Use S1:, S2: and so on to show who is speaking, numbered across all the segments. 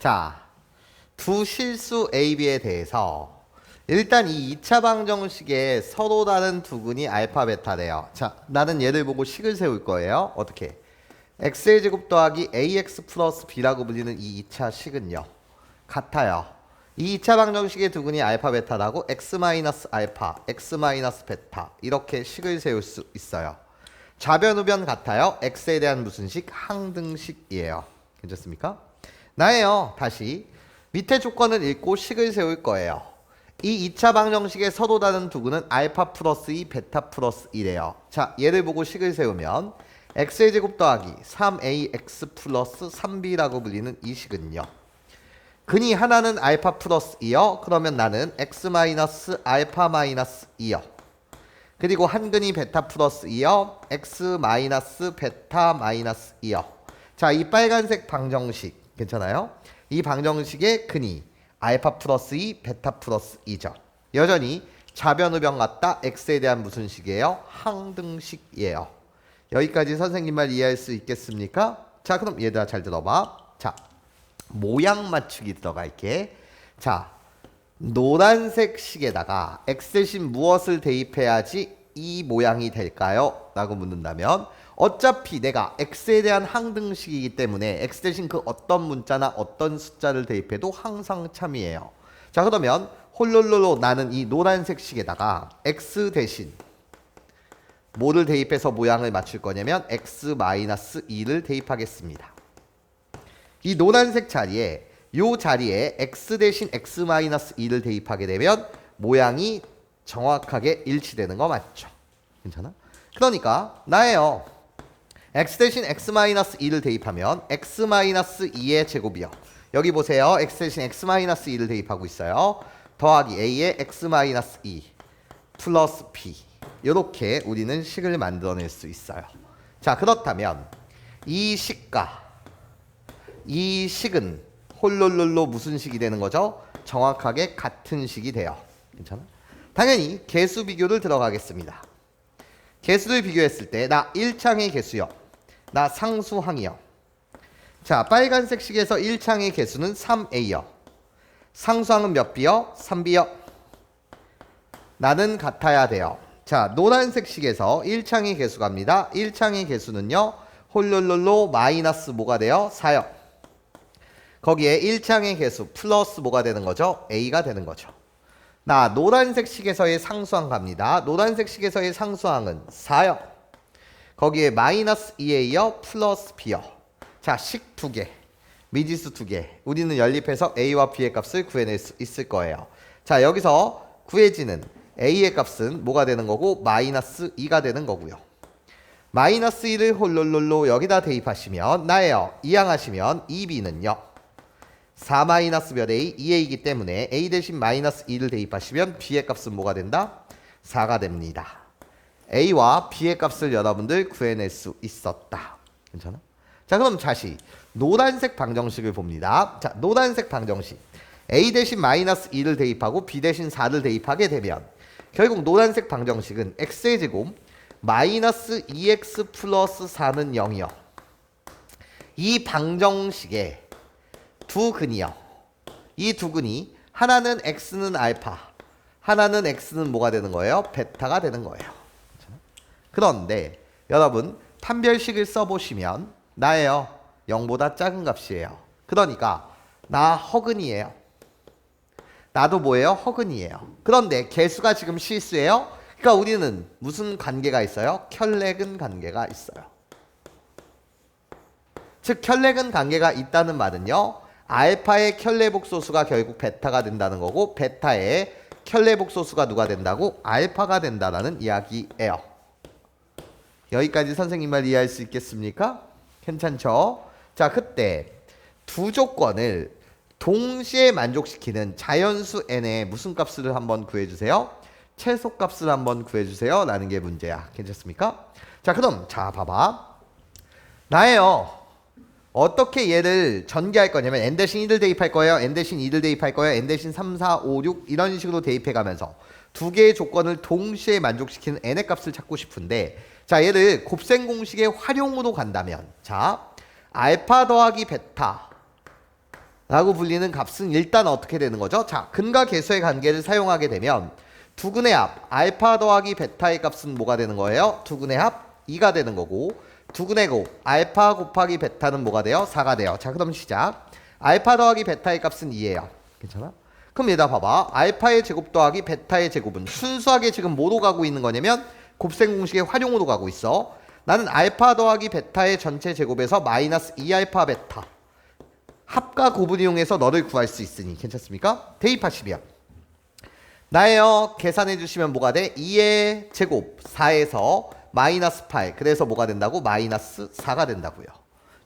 S1: 자, 두 실수 A, B에 대해서 일단 이 2차 방정식에 서로 다른 두근이 알파, 베타래요. 자, 나는 얘를 보고 식을 세울 거예요. 어떻게? x의 제곱 더하기 ax 플러스 b라고 불리는 이 2차 식은요. 같아요. 이 2차 방정식의 두근이 알파, 베타라고 x 마이너스 알파, x 마이너스 베타 이렇게 식을 세울 수 있어요. 좌변, 우변 같아요. x에 대한 무슨 식? 항등식이에요. 괜찮습니까? 나예요. 다시 밑에 조건을 읽고 식을 세울 거예요. 이 2차 방정식의 서로 다른 두근은 알파 플러스 2, 베타 플러스 1이에요. 자, 얘를 보고 식을 세우면 x의 제곱 더하기 3ax 플러스 3b라고 불리는 이 식은요. 근이 하나는 알파 플러스 2요. 그러면 나는 x 마이너스 알파 마이너스 2요. 그리고 한 근이 베타 플러스 2요. x 마이너스 베타 마이너스 2요. 자, 이 빨간색 방정식 괜찮아요? 이 방정식의 근이 알파 플러스 2, 베타 플러스 2죠. 여전히 좌변, 우변 같다. x에 대한 무슨 식이에요? 항등식이에요. 여기까지 선생님 말 이해할 수 있겠습니까? 자, 그럼 얘들아 잘 들어봐. 자, 모양 맞추기 들어갈게. 자, 노란색 식에다가 x 대신 무엇을 대입해야지 이 모양이 될까요? 라고 묻는다면 어차피 내가 x에 대한 항등식이기 때문에 x 대신 그 어떤 문자나 어떤 숫자를 대입해도 항상 참이에요. 자, 그러면 홀롤롤로 나는 이 노란색 식에다가 x 대신 뭐를 대입해서 모양을 맞출 거냐면 x-2를 대입하겠습니다. 이 노란색 자리에 요 자리에 x 대신 x-2를 대입하게 되면 모양이 정확하게 일치되는 거 맞죠? 괜찮아? 그러니까 나예요. x 대신 x-2를 대입하면 x-2의 제곱이요. 여기 보세요. x 대신 x-2를 대입하고 있어요. 더하기 a의 x-2 플러스 b. 이렇게 우리는 식을 만들어낼 수 있어요. 자, 그렇다면 이 식과 이 식은 홀롤롤로 무슨 식이 되는 거죠? 정확하게 같은 식이 돼요. 괜찮아? 당연히 개수 비교를 들어가겠습니다. 개수를 비교했을 때 나 1창의 개수요. 나 상수항이요. 자, 빨간색 식에서 1창의 개수는 3a요. 상수항은 몇 b요? 3b요. 나는 같아야 돼요. 자, 노란색 식에서 1창의 개수 갑니다. 1창의 개수는요. 홀롤롤로 마이너스 뭐가 돼요? 4요. 거기에 1창의 개수 플러스 뭐가 되는 거죠? a가 되는 거죠. 나 노란색 식에서의 상수항 갑니다. 노란색 식에서의 상수항은 4요. 거기에 마이너스 2a요. 플러스 b요. 자, 식 2개. 미지수 2개. 우리는 연립해서 a와 b의 값을 구해낼 수 있을 거예요. 자, 여기서 구해지는 a의 값은 뭐가 되는 거고 마이너스 2가 되는 거고요. 마이너스 2를 홀롤롤로 여기다 대입하시면 나예요. 이항하시면 2b는요. 4 마이너스 몇 a? 2a이기 때문에 a 대신 마이너스 2를 대입하시면 b의 값은 뭐가 된다? 4가 됩니다. a와 b의 값을 여러분들 구해낼 수 있었다. 괜찮아? 자, 그럼 다시 노란색 방정식을 봅니다. 자, 노란색 방정식. a 대신 마이너스 2를 대입하고 b 대신 4를 대입하게 되면 결국 노란색 방정식은 x의 제곱 마이너스 2x 플러스 4는 0이요. 이 방정식에 두 근이요. 이 두 근이 하나는 x는 알파, 하나는 x는 뭐가 되는 거예요? 베타가 되는 거예요. 그런데 여러분 판별식을 써보시면 나예요. 0보다 작은 값이에요. 그러니까 나 허근이에요. 나도 뭐예요? 허근이에요. 그런데 개수가 지금 실수예요. 그러니까 우리는 무슨 관계가 있어요? 켤레근 관계가 있어요. 즉 켤레근 관계가 있다는 말은요. 알파의 켤레복소수가 결국 베타가 된다는 거고 베타의 켤레복소수가 누가 된다고? 알파가 된다라는 이야기예요. 여기까지 선생님 말 이해할 수 있겠습니까? 괜찮죠? 자, 그때 두 조건을 동시에 만족시키는 자연수 n의 무슨 값을 한번 구해주세요? 최소값을 한번 구해주세요 라는 게 문제야. 괜찮습니까? 자, 그럼 자 봐봐. 나예요. 어떻게 얘를 전개할 거냐면 n 대신 1을 대입할 거예요. n 대신 2를 대입할 거예요. n 대신 3, 4, 5, 6 이런 식으로 대입해가면서 두 개의 조건을 동시에 만족시키는 n의 값을 찾고 싶은데 자, 얘를 곱셈 공식의 활용으로 간다면 자, 알파 더하기 베타 라고 불리는 값은 일단 어떻게 되는 거죠? 자, 근과 계수의 관계를 사용하게 되면 두근의 합 알파 더하기 베타의 값은 뭐가 되는 거예요? 두근의 합 2가 되는 거고 두근의 곱 알파 곱하기 베타는 뭐가 돼요? 4가 돼요. 자, 그럼 시작. 알파 더하기 베타의 값은 2예요. 괜찮아? 그럼 얘들아 봐봐. 알파의 제곱 더하기 베타의 제곱은 순수하게 지금 뭐로 가고 있는 거냐면 곱셈 공식의 활용으로 가고 있어. 나는 알파 더하기 베타의 전체 제곱에서 마이너스 2알파 베타 합과 곱을 이용해서 너를 구할 수 있으니 괜찮습니까? 대입하시면 나예요. 계산해 주시면 뭐가 돼? 2의 제곱 4에서 마이너스 8 그래서 뭐가 된다고? 마이너스 4가 된다고요.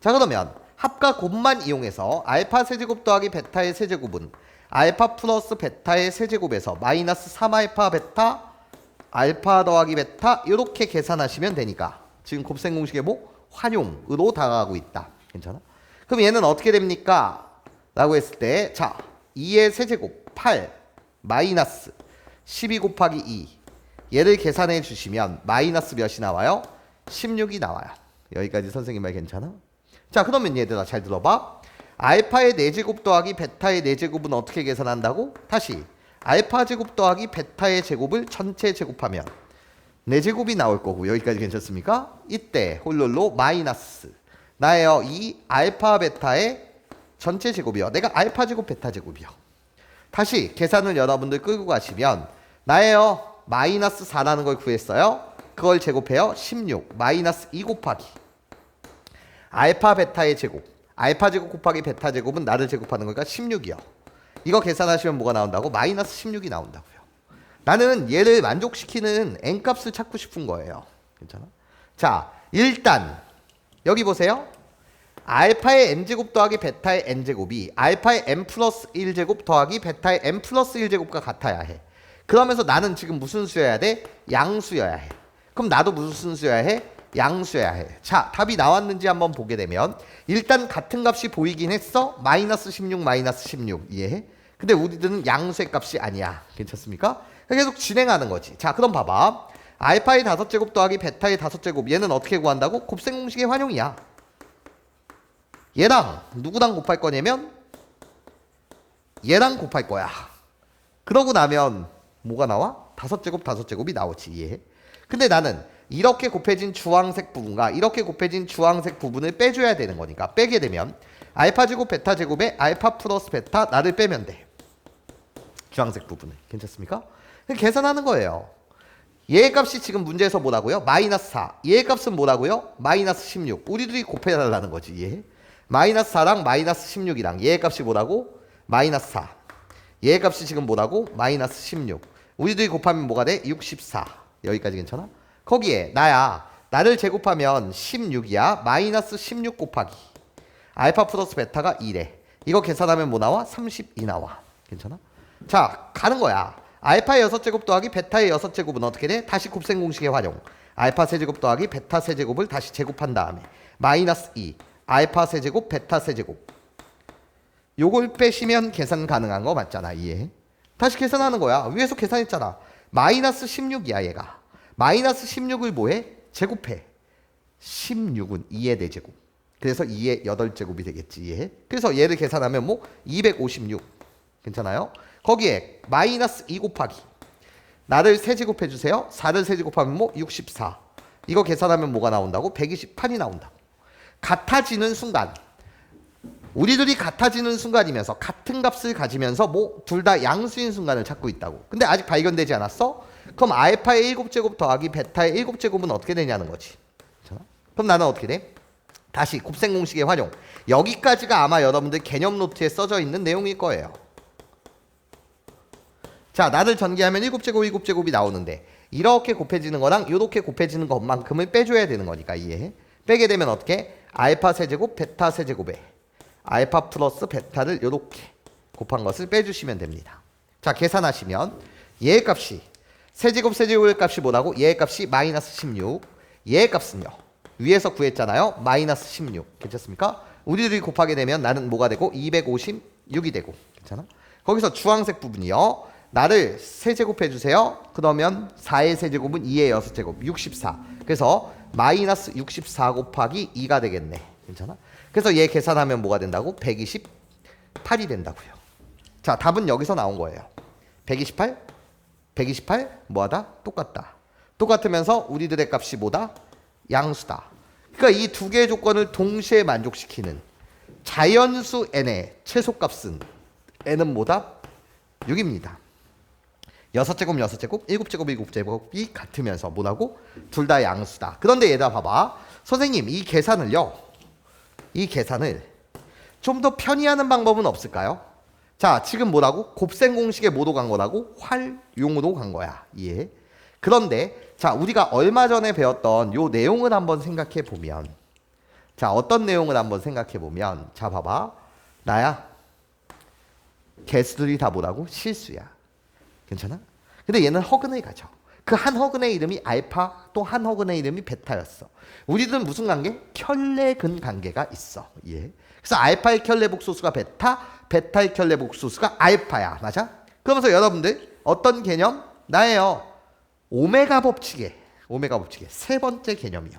S1: 자, 그러면 합과 곱만 이용해서 알파 세제곱 더하기 베타의 세제곱은 알파 플러스 베타의 세제곱에서 마이너스 3알파 베타 알파 더하기 베타 이렇게 계산하시면 되니까 지금 곱셈 공식의 뭐? 활용으로 다가가고 있다. 괜찮아? 그럼 얘는 어떻게 됩니까? 라고 했을 때 자 2의 세제곱 8 마이너스 12 곱하기 2 얘를 계산해 주시면 마이너스 몇이 나와요? 16이 나와요. 여기까지 선생님 말 괜찮아? 자, 그러면 얘들아 잘 들어봐. 알파의 4제곱 더하기 베타의 4제곱은 어떻게 계산한다고? 다시 알파 제곱 더하기 베타의 제곱을 전체 제곱하면 4제곱이 나올 거고 여기까지 괜찮습니까? 이때 홀롤로 마이너스 나예요. 이 알파 베타의 전체 제곱이요. 내가 알파 제곱 베타 제곱이요. 다시 계산을 여러분들 끌고 가시면 나예요. 마이너스 4라는 걸 구했어요. 그걸 제곱해요. 16 마이너스 2 곱하기 알파 베타의 제곱 알파 제곱 곱하기 베타 제곱은 나를 제곱하는 거니까 16이요. 이거 계산하시면 뭐가 나온다고? 마이너스 16이 나온다고요. 나는 얘를 만족시키는 n값을 찾고 싶은 거예요. 괜찮아? 자, 일단 여기 보세요. 알파의 n제곱 더하기 베타의 n제곱이 알파의 n 플러스 1제곱 더하기 베타의 n 플러스 1제곱과 같아야 해. 그러면서 나는 지금 무슨 수여야 돼? 양수여야 해. 그럼 나도 무슨 수여야 해? 양수여야 해. 자, 답이 나왔는지 한번 보게 되면 일단 같은 값이 보이긴 했어. 마이너스 16 마이너스 16 이해해? 근데 우리들은 양수의 값이 아니야. 괜찮습니까? 계속 진행하는 거지. 자, 그럼 봐봐. 알파의 5제곱 더하기 베타의 5제곱 얘는 어떻게 구한다고? 곱셈 공식의 활용이야. 얘랑 누구랑 곱할 거냐면 얘랑 곱할 거야. 그러고 나면 뭐가 나와? 5제곱 5제곱이 나오지. 이해해? 근데 나는 이렇게 곱해진 주황색 부분과 이렇게 곱해진 주황색 부분을 빼줘야 되는 거니까 빼게 되면 알파 제곱 베타 제곱에 알파 플러스 베타 나를 빼면 돼. 주황색 부분을. 괜찮습니까? 계산하는 거예요. 얘 값이 지금 문제에서 뭐라고요? 마이너스 4. 얘 값은 뭐라고요? 마이너스 16. 우리들이 곱해달라는 거지. 이해? 마이너스 4랑 마이너스 16이랑 얘 값이 뭐라고? 마이너스 4. 얘 값이 지금 뭐라고? 마이너스 16. 우리들이 곱하면 뭐가 돼? 64. 여기까지 괜찮아? 거기에 나를 제곱하면 16이야. 마이너스 16 곱하기 알파 플러스 베타가 2래. 이거 계산하면 뭐 나와? 32 나와. 괜찮아? 자, 가는 거야. 알파의 6제곱 더하기 베타의 6제곱은 어떻게 돼? 다시 곱셈 공식의 활용. 알파 세제곱 더하기 베타 세제곱을 다시 제곱한 다음에 마이너스 2 알파 세제곱 베타 세제곱 요걸 빼시면 계산 가능한 거 맞잖아. 이해? 다시 계산하는 거야. 위에서 계산했잖아. 마이너스 16이야 얘가. 마이너스 16을 뭐해? 제곱해. 16은 2의 4제곱. 그래서 2의 8제곱이 되겠지. 이해? 그래서 얘를 계산하면 뭐? 256. 괜찮아요? 거기에 마이너스 2 곱하기 나를 세제곱해 주세요. 4를 세제곱하면 뭐? 64. 이거 계산하면 뭐가 나온다고? 128이 나온다고. 같아지는 순간 우리들이 같아지는 순간이면서 같은 값을 가지면서 뭐 둘 다 양수인 순간을 찾고 있다고. 근데 아직 발견되지 않았어? 그럼 알파의 7제곱 더하기 베타의 7제곱은 어떻게 되냐는 거지. 괜찮아? 그럼 나는 어떻게 돼? 다시 곱셈 공식의 활용. 여기까지가 아마 여러분들 개념 노트에 써져 있는 내용일 거예요. 자, 나를 전개하면 7제곱 7제곱이 나오는데 이렇게 곱해지는 거랑 이렇게 곱해지는 것만큼을 빼줘야 되는 거니까 이해해? 빼게 되면 어떻게? 알파 세제곱 베타 세제곱에 알파 플러스 베타를 이렇게 곱한 것을 빼주시면 됩니다. 자, 계산하시면 얘 값이 세제곱 세제곱의 값이 뭐라고? 얘 값이 마이너스 16. 얘 값은요. 위에서 구했잖아요. 마이너스 16. 괜찮습니까? 우리들이 곱하게 되면 나는 뭐가 되고? 256이 되고. 괜찮아? 거기서 주황색 부분이요. 나를 세제곱해 주세요. 그러면 4의 세제곱은 2의 6제곱 64. 그래서 마이너스 64 곱하기 2가 되겠네. 괜찮아? 그래서 얘 계산하면 뭐가 된다고? 8이 된다고요. 자, 답은 여기서 나온 거예요. 128, 128 뭐하다? 똑같다. 똑같으면서 우리들의 값이 뭐다? 양수다. 그러니까 이 두 개의 조건을 동시에 만족시키는 자연수 n의 최소값은 n은 뭐다? 6입니다. 6제곱 6제곱 7제곱 7제곱이 같으면서 뭐라고? 둘 다 양수다. 그런데 얘들아 봐봐. 선생님 이 계산을 좀 더 편의하는 방법은 없을까요? 자, 지금 뭐라고? 곱셈 공식에 뭐로 간 거라고? 활용으로 간 거야. 예. 그런데 자, 우리가 얼마 전에 배웠던 요 내용을 한번 생각해 보면, 자, 어떤 내용을 한번 생각해 보면, 자, 봐봐. 나야. 개수들이 다 뭐라고? 실수야. 괜찮아? 근데 얘는 허근을 가져. 그 한 허근의 이름이 알파, 또 한 허근의 이름이 베타였어. 우리들은 무슨 관계? 켤레근 관계가 있어. 예. 그래서 알파의 켤레 복소수가 베타, 베타의 켤레 복소수가 알파야. 맞아? 그러면서 여러분들 어떤 개념? 나예요. 오메가 법칙의 세 번째 개념이요.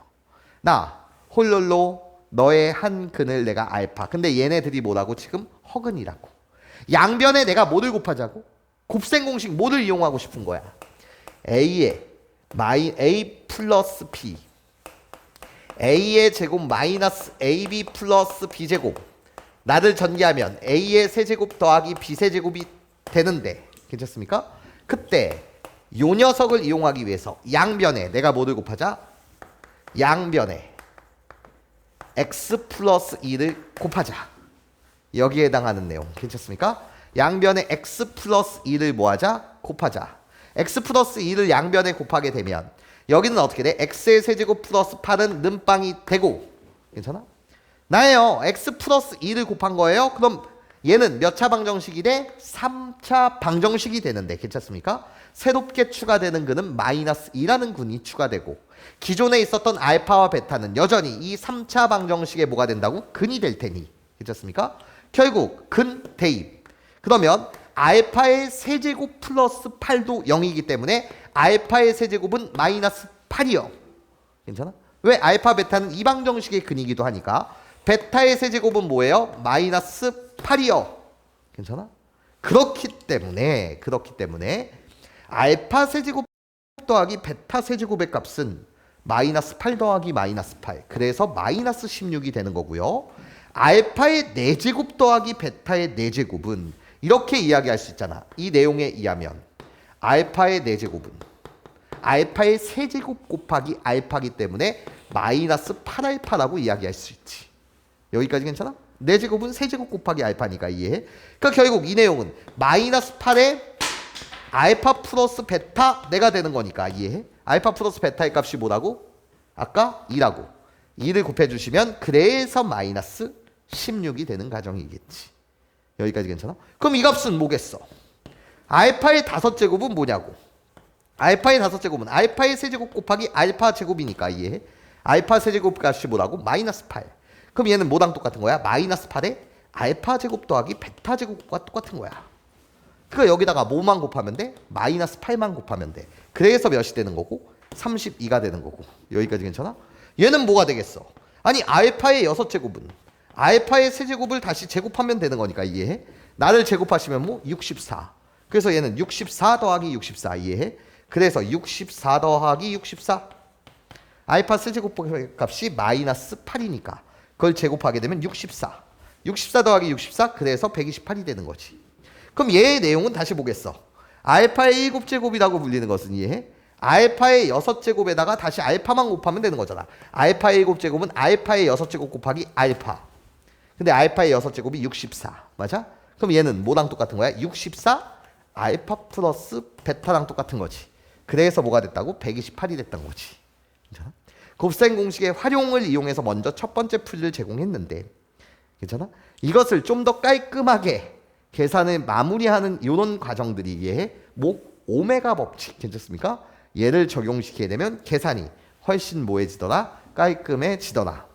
S1: 나 홀롤로 너의 한 근을 내가 알파. 근데 얘네들이 뭐라고? 지금 허근이라고. 양변에 내가 뭐를 곱하자고? 곱셈 공식 뭐를 이용하고 싶은 거야? A의 A 플러스 B, A의 제곱 마이너스 AB 플러스 B제곱. 나를 전개하면 A의 세제곱 더하기 B 세제곱이 되는데 괜찮습니까? 그때 요 녀석을 이용하기 위해서 양변에 내가 뭐를 곱하자? 양변에 X 플러스 2를 곱하자. 여기에 해당하는 내용 괜찮습니까? 양변에 X 플러스 2를 뭐하자? 곱하자. X 플러스 2를 양변에 곱하게 되면 여기는 어떻게 돼? X의 세제곱 플러스 8은 는빵이 되고 괜찮아? 나예요. X 플러스 2를 곱한 거예요. 그럼 얘는 몇 차 방정식이 돼? 3차 방정식이 되는데 괜찮습니까? 새롭게 추가되는 근은 마이너스 2라는 군이 추가되고 기존에 있었던 알파와 베타는 여전히 이 3차 방정식에 뭐가 된다고? 근이 될 테니 괜찮습니까? 결국 근 대입. 그러면 알파의 세제곱 플러스 8도 0이기 때문에 알파의 세제곱은 마이너스 8이요. 괜찮아? 왜? 알파 베타는 이 방정식의 근이기도 하니까. 베타의 세제곱은 뭐예요? 마이너스 8이요. 괜찮아? 그렇기 때문에 알파 세제곱 더하기 베타 세제곱의 값은 마이너스 8 더하기 마이너스 8. 그래서 마이너스 16이 되는 거고요. 알파의 4제곱 더하기 베타의 4제곱은 이렇게 이야기할 수 있잖아. 이 내용에 의하면 알파의 4제곱은 알파의 세제곱 곱하기 알파기 때문에 마이너스 8알파라고 이야기할 수 있지. 여기까지 괜찮아? 4제곱은 세제곱 곱하기 알파니까 이해해? 그러니까 결국 이 내용은 마이너스 8에 알파 플러스 베타 내가 되는 거니까 이해해? 알파 플러스 베타의 값이 뭐라고? 아까 2라고. 2를 곱해주시면 그래서 마이너스 16이 되는 가정이겠지. 여기까지 괜찮아? 그럼 이 값은 뭐겠어? 알파의 5제곱은 뭐냐고? 알파의 5제곱은 알파의 세제곱 곱하기 알파 제곱이니까 이해해? 알파 세제곱 값이 뭐라고? 마이너스 8. 그럼 얘는 뭐랑 똑같은 거야? 마이너스 8에 알파 제곱 더하기 베타 제곱과 똑같은 거야. 그러니까 여기다가 뭐만 곱하면 돼? 마이너스 8만 곱하면 돼. 그래서 몇이 되는 거고? 32가 되는 거고. 여기까지 괜찮아? 얘는 뭐가 되겠어? 아니 알파의 6제곱은 알파의 세제곱을 다시 제곱하면 되는 거니까 이해해? 나를 제곱하시면 뭐? 64. 그래서 얘는 64 더하기 64 이해해? 그래서 64 더하기 64 알파 세제곱 값이 마이너스 8이니까 그걸 제곱하게 되면 64. 64 더하기 64 그래서 128이 되는 거지. 그럼 얘의 내용은 다시 보겠어. 알파의 7제곱이라고 불리는 것은 이해해? 알파의 6제곱에다가 다시 알파만 곱하면 되는 거잖아. 알파의 7제곱은 알파의 6제곱 곱하기 알파. 근데 알파의 6제곱이 64. 맞아? 그럼 얘는 뭐랑 똑같은 거야? 64 알파 플러스 베타랑 똑같은 거지. 그래서 뭐가 됐다고? 128이 됐던 거지. 괜찮아? 곱셈 공식의 활용을 이용해서 먼저 첫 번째 풀이를 제공했는데 괜찮아? 이것을 좀 더 깔끔하게 계산을 마무리하는 이런 과정들이 이해해? 뭐 오메가 법칙 괜찮습니까? 얘를 적용시키게 되면 계산이 훨씬 뭐해지더라? 깔끔해지더라.